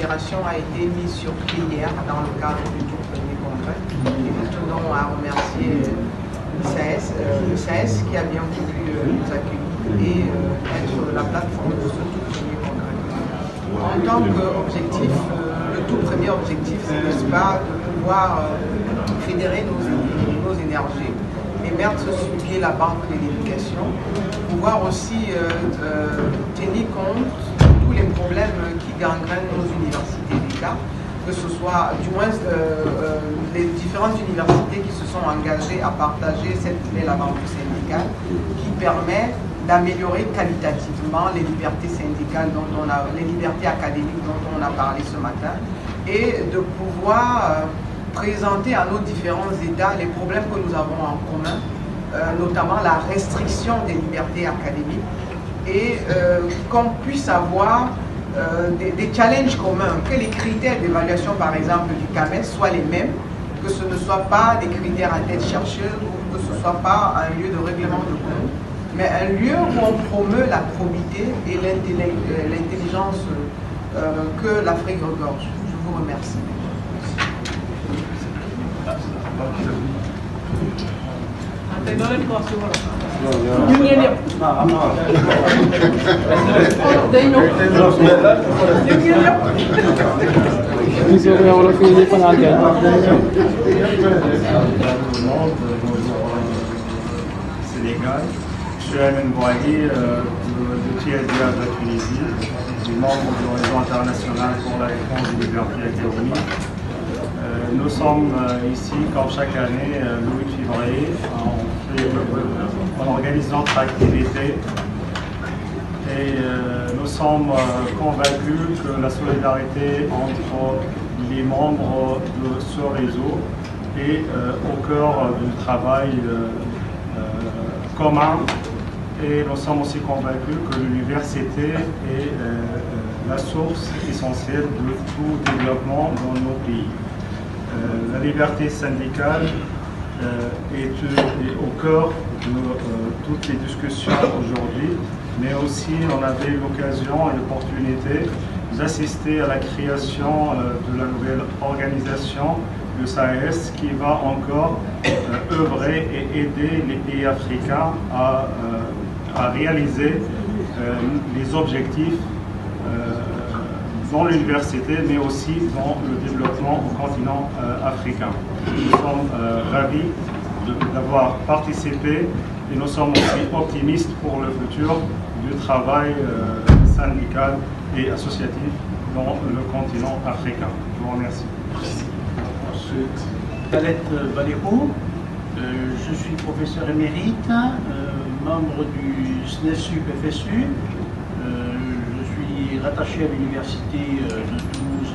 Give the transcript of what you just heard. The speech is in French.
fédération a été mise sur pied hier dans le cadre du tout premier congrès. Et nous tenons à remercier le SAS qui a bien voulu nous accueillir et être la plateforme de ce tout premier congrès. En tant qu'objectif, le tout premier objectif, n'est-ce pas, de pouvoir fédérer nos énergies et mettre sur pied la banque de l'éducation, pouvoir aussi tenir compte de tous les problèmes qui gangrènent nos universités d'État, que ce soit du moins les différentes universités qui se sont engagées à partager cette nouvelle aventure syndicale qui permet d'améliorer qualitativement les libertés syndicales, les libertés académiques dont on a parlé ce matin, et de pouvoir présenter à nos différents États les problèmes que nous avons en commun, notamment la restriction des libertés académiques, et qu'on puisse avoir des challenges communs, que les critères d'évaluation par exemple du CAMES soient les mêmes, que ce ne soit pas des critères à tête chercheuse ou que ce ne soit pas un lieu de règlement de compte, mais un lieu où on promeut la probité et l'intelligence que l'Afrique regorge. Je vous remercie. Sénégal. Je suis Amen Bouhadi, de TSDA de la Tunisie, du membre du réseau international pour la défense des libertés académiques. Nous sommes ici, comme chaque année, le 8 février, on organise notre activité et nous sommes convaincus que la solidarité entre les membres de ce réseau est au cœur du travail commun, et nous sommes aussi convaincus que l'université est la source essentielle de tout développement dans nos pays. La liberté syndicale est au cœur de toutes les discussions aujourd'hui, mais aussi on avait l'occasion et l'opportunité d'assister à la création de la nouvelle organisation, le SAS, qui va encore œuvrer et aider les pays africains à réaliser les objectifs dans l'université, mais aussi dans le développement au continent africain. Nous sommes ravis d'avoir participé et nous sommes aussi optimistes pour le futur du travail syndical et associatif dans le continent africain. Je vous remercie. Khaled Baléo, je suis professeur émérite, membre du SNESUP-FSU. Je suis rattaché à l'université de Toulouse